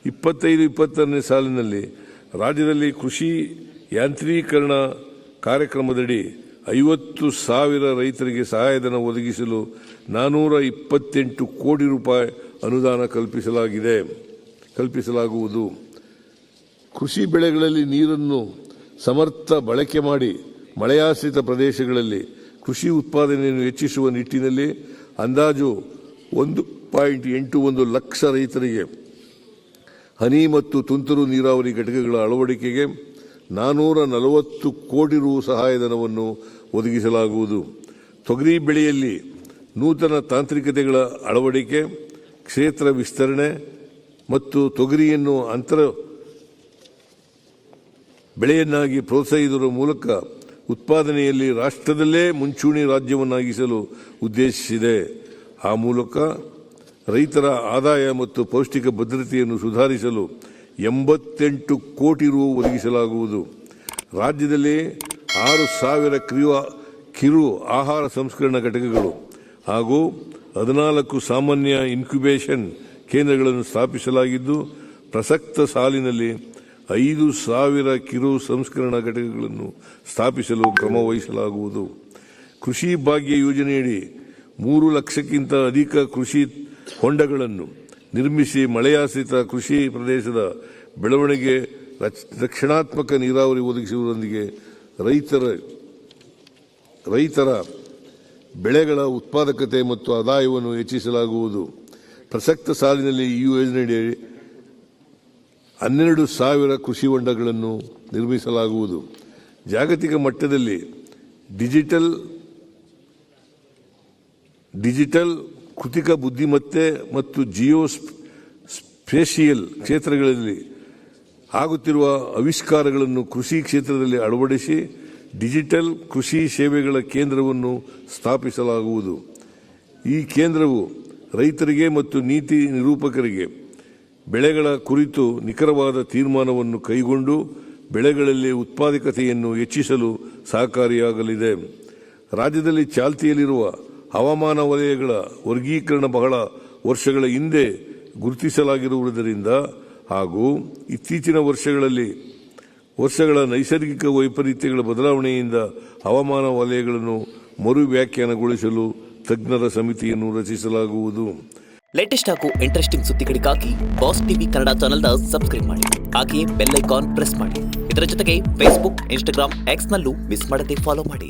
25-26ನೇ ಸಾಲಿನಲ್ಲಿ ರಾಜ್ಯದಲ್ಲಿ ಕೃಷಿ ಯಾಂತ್ರೀಕರಣ ಕಾರ್ಯಕ್ರಮದಡಿ 50,000 ರೈತರಿಗೆ ಸಹಾಯಧನ ಒದಗಿಸಲು 428 ಕೋಟಿ ರೂಪಾಯಿ ಅನುದಾನ ಕಲ್ಪಿಸಲಾಗುವುದು. ಕೃಷಿ ಬೆಳೆಗಳಲ್ಲಿ ನೀರನ್ನು ಸಮರ್ಥ ಬಳಕೆ ಮಾಡಿ ಮಳೆಯಾಶ್ರಿತ ಪ್ರದೇಶಗಳಲ್ಲಿ ಕೃಷಿ ಉತ್ಪಾದನೆಯನ್ನು ಹೆಚ್ಚಿಸುವ ನಿಟ್ಟಿನಲ್ಲಿ ಅಂದಾಜು 1.81 ಲಕ್ಷ ರೈತರಿಗೆ ಹನಿ ಮತ್ತು ತುಂತುರು ನೀರಾವರಿ ಘಟಕಗಳ ಅಳವಡಿಕೆಗೆ 440 ಕೋಟಿ ರು ಸಹಾಯಧನವನ್ನು ಒದಗಿಸಲಾಗುವುದು. ತೊಗರಿ ಬೆಳೆಯಲ್ಲಿ ನೂತನ ತಾಂತ್ರಿಕತೆಗಳ ಅಳವಡಿಕೆ, ಕ್ಷೇತ್ರ ವಿಸ್ತರಣೆ ಮತ್ತು ತೊಗರಿಯನ್ನು ಅಂತರ ಬೆಳೆಯನ್ನಾಗಿ ಪ್ರೋತ್ಸಾಹಿಸುವ ಮೂಲಕ ಉತ್ಪಾದನೆಯಲ್ಲಿ ರಾಷ್ಟ್ರದಲ್ಲೇ ಮುಂಚೂಣಿ ರಾಜ್ಯವನ್ನಾಗಿಸಲು ಉದ್ದೇಶಿಸಿದೆ. ಆ ಮೂಲಕ ರೈತರ ಆದಾಯ ಮತ್ತು ಪೌಷ್ಟಿಕ ಭದ್ರತೆಯನ್ನು ಸುಧಾರಿಸಲು 88 ಕೋಟಿ ರು ಒದಗಿಸಲಾಗುವುದು. ರಾಜ್ಯದಲ್ಲಿ 6,000 ಕಿರು ಆಹಾರ ಸಂಸ್ಕರಣಾ ಘಟಕಗಳು ಹಾಗೂ 14 ಸಾಮಾನ್ಯ ಇನ್ಕ್ಯುಬೇಷನ್ ಕೇಂದ್ರಗಳನ್ನು ಸ್ಥಾಪಿಸಲಾಗಿದ್ದು, ಪ್ರಸಕ್ತ ಸಾಲಿನಲ್ಲಿ 5,000 ಕಿರು ಸಂಸ್ಕರಣಾ ಘಟಕಗಳನ್ನು ಸ್ಥಾಪಿಸಲು ಕ್ರಮ ವಹಿಸಲಾಗುವುದು. ಕೃಷಿ ಭಾಗ್ಯ ಯೋಜನೆಯಡಿ 3 ಲಕ್ಷಕ್ಕಿಂತ ಅಧಿಕ ಕೃಷಿ ಹೊಂಡಗಳನ್ನು ನಿರ್ಮಿಸಿ ಮಳೆಯಾಶ್ರಿತ ಕೃಷಿ ಪ್ರದೇಶದ ಬೆಳವಣಿಗೆ ರಕ್ಷಣಾತ್ಮಕ ನೀರಾವರಿ ಒದಗಿಸುವುದರೊಂದಿಗೆ ರೈತರ ಬೆಳೆಗಳ ಉತ್ಪಾದಕತೆ ಮತ್ತು ಆದಾಯವನ್ನು ಹೆಚ್ಚಿಸಲಾಗುವುದು. ಪ್ರಸಕ್ತ ಸಾಲಿನಲ್ಲಿ ಈ ಯೋಜನೆಯಡಿ 12,000 ಕೃಷಿ ಹೊಂಡಗಳನ್ನು ನಿರ್ಮಿಸಲಾಗುವುದು. ಜಾಗತಿಕ ಮಟ್ಟದಲ್ಲಿ ಡಿಜಿಟಲ್ ಕೃತಿಕ ಬುದ್ಧಿಮತ್ತೆ ಮತ್ತು ಸ್ಪೇಷಿಯಲ್ ಕ್ಷೇತ್ರಗಳಲ್ಲಿ ಆಗುತ್ತಿರುವ ಆವಿಷ್ಕಾರಗಳನ್ನು ಕೃಷಿ ಕ್ಷೇತ್ರದಲ್ಲಿ ಅಳವಡಿಸಿ ಡಿಜಿಟಲ್ ಕೃಷಿ ಸೇವೆಗಳ ಕೇಂದ್ರವನ್ನು ಸ್ಥಾಪಿಸಲಾಗುವುದು. ಈ ಕೇಂದ್ರವು ರೈತರಿಗೆ ಮತ್ತು ನೀತಿ ನಿರೂಪಕರಿಗೆ ಬೆಳೆಗಳ ಕುರಿತು ನಿಖರವಾದ ತೀರ್ಮಾನವನ್ನು ಕೈಗೊಂಡು ಬೆಳೆಗಳಲ್ಲಿ ಉತ್ಪಾದಕತೆಯನ್ನು ಹೆಚ್ಚಿಸಲು ಸಹಕಾರಿಯಾಗಲಿದೆ. ರಾಜ್ಯದಲ್ಲಿ ಚಾಲ್ತಿಯಲ್ಲಿರುವ ಹವಾಮಾನ ವಲಯಗಳ ವರ್ಗೀಕರಣ ಬಹಳ ವರ್ಷಗಳ ಹಿಂದೆ ಗುರುತಿಸಲಾಗಿರುವುದರಿಂದ ಹಾಗೂ ಇತ್ತೀಚಿನ ವರ್ಷಗಳ ನೈಸರ್ಗಿಕ ವೈಪರೀತ್ಯಗಳ ಬದಲಾವಣೆಯಿಂದ ಹವಾಮಾನ ವಲಯಗಳನ್ನು ಮರು ವ್ಯಾಖ್ಯಾನಗೊಳಿಸಲು ತಜ್ಞರ ಸಮಿತಿಯನ್ನು ರಚಿಸಲಾಗುವುದು. ಲೇಟೆಸ್ಟ್ ಹಾಗೂ ಇಂಟ್ರೆಸ್ಟಿಂಗ್ ಸುದ್ದಿಗಳಿಗಾಗಿ ಬಾಸ್ ಟಿವಿ ಕನ್ನಡ ಚಾನೆಲ್ನ ಸಬ್ಸ್ಕ್ರೈಬ್ ಮಾಡಿ. ಹಾಗೆಯೇ ಬೆಲ್ ಐಕಾನ್ ಪ್ರೆಸ್ ಮಾಡಿ. ಇದರ ಜೊತೆಗೆ ಫೇಸ್ಬುಕ್, ಇನ್ಸ್ಟಾಗ್ರಾಮ್, ಎಕ್ಸ್ನಲ್ಲೂ ಮಿಸ್ ಮಾಡದೆ ಫಾಲೋ ಮಾಡಿ.